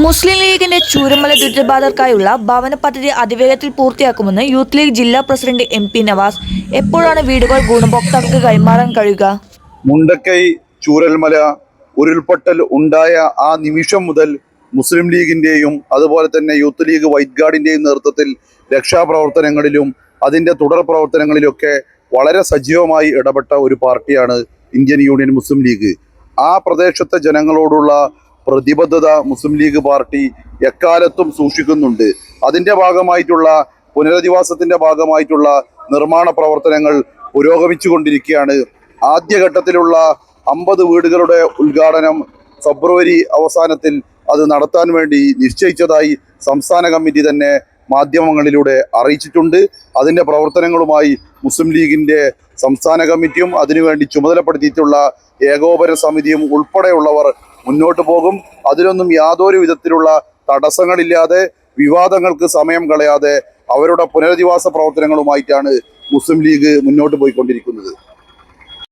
മുസ്ലിം ലീഗിന്റെ ചൂരമല ദുരിതബാധിതർക്കായുള്ള ഭവന പദ്ധതി അതിവേഗത്തിൽ പൂർത്തിയാക്കുമെന്ന് യൂത്ത് ലീഗ് ജില്ലാ പ്രസിഡന്റ് MP നവാസ്. എപ്പോഴാണ് വീടുകൾ ഗുണഭോക്താക്കൾക്ക് കൈമാറാൻ കഴിയുക? മുണ്ടക്കൈ ചൂരൽമല ഉരുൾപൊട്ടൽ ഉണ്ടായ ആ നിമിഷം മുതൽ മുസ്ലിം ലീഗിന്റെയും അതുപോലെ തന്നെ യൂത്ത് ലീഗ് വൈറ്റ് ഗാർഡിന്റെയും നേതൃത്വത്തിൽ രക്ഷാപ്രവർത്തനങ്ങളിലും അതിന്റെ തുടർ പ്രവർത്തനങ്ങളിലൊക്കെ വളരെ സജീവമായി ഇടപെട്ട ഒരു പാർട്ടിയാണ് ഇന്ത്യൻ യൂണിയൻ മുസ്ലിം ലീഗ്. ആ പ്രദേശത്തെ ജനങ്ങളോടുള്ള പ്രതിബദ്ധത മുസ്ലിം ലീഗ് പാർട്ടി എക്കാലത്തും സൂക്ഷിക്കുന്നുണ്ട്. അതിന്റെ ഭാഗമായിട്ടുള്ള പുനരധിവാസത്തിന്റെ ഭാഗമായിട്ടുള്ള നിർമ്മാണ പ്രവർത്തനങ്ങൾ പുരോഗമിച്ചുകൊണ്ടിരിക്കുകയാണ്. ആദ്യഘട്ടത്തിലുള്ള 50 വീടുകളുടെ ഉദ്ഘാടനം ഫെബ്രുവരി അവസാനത്തിൽ അത് നടത്താൻ വേണ്ടി നിശ്ചയിച്ചതായി സംസ്ഥാന കമ്മിറ്റി തന്നെ മാധ്യമങ്ങളിലൂടെ അറിയിച്ചിട്ടുണ്ട്. അതിൻ്റെ പ്രവർത്തനങ്ങളുമായി മുസ്ലിം ലീഗിൻ്റെ സംസ്ഥാന കമ്മിറ്റിയും അതിനുവേണ്ടി ചുമതലപ്പെടുത്തിയിട്ടുള്ള ഏകോപന സമിതിയും ഉൾപ്പെടെയുള്ളവർ മുന്നോട്ട് പോകും. അതിലൊന്നും യാതൊരു വിധത്തിലുള്ള തടസ്സങ്ങളില്ലാതെ വിവാദങ്ങൾക്ക് സമയം കളയാതെ അവരുടെ പുനരധിവാസ പ്രവർത്തനങ്ങളുമായിട്ടാണ് മുസ്ലിം ലീഗ് മുന്നോട്ട് പോയിക്കൊണ്ടിരിക്കുന്നത്.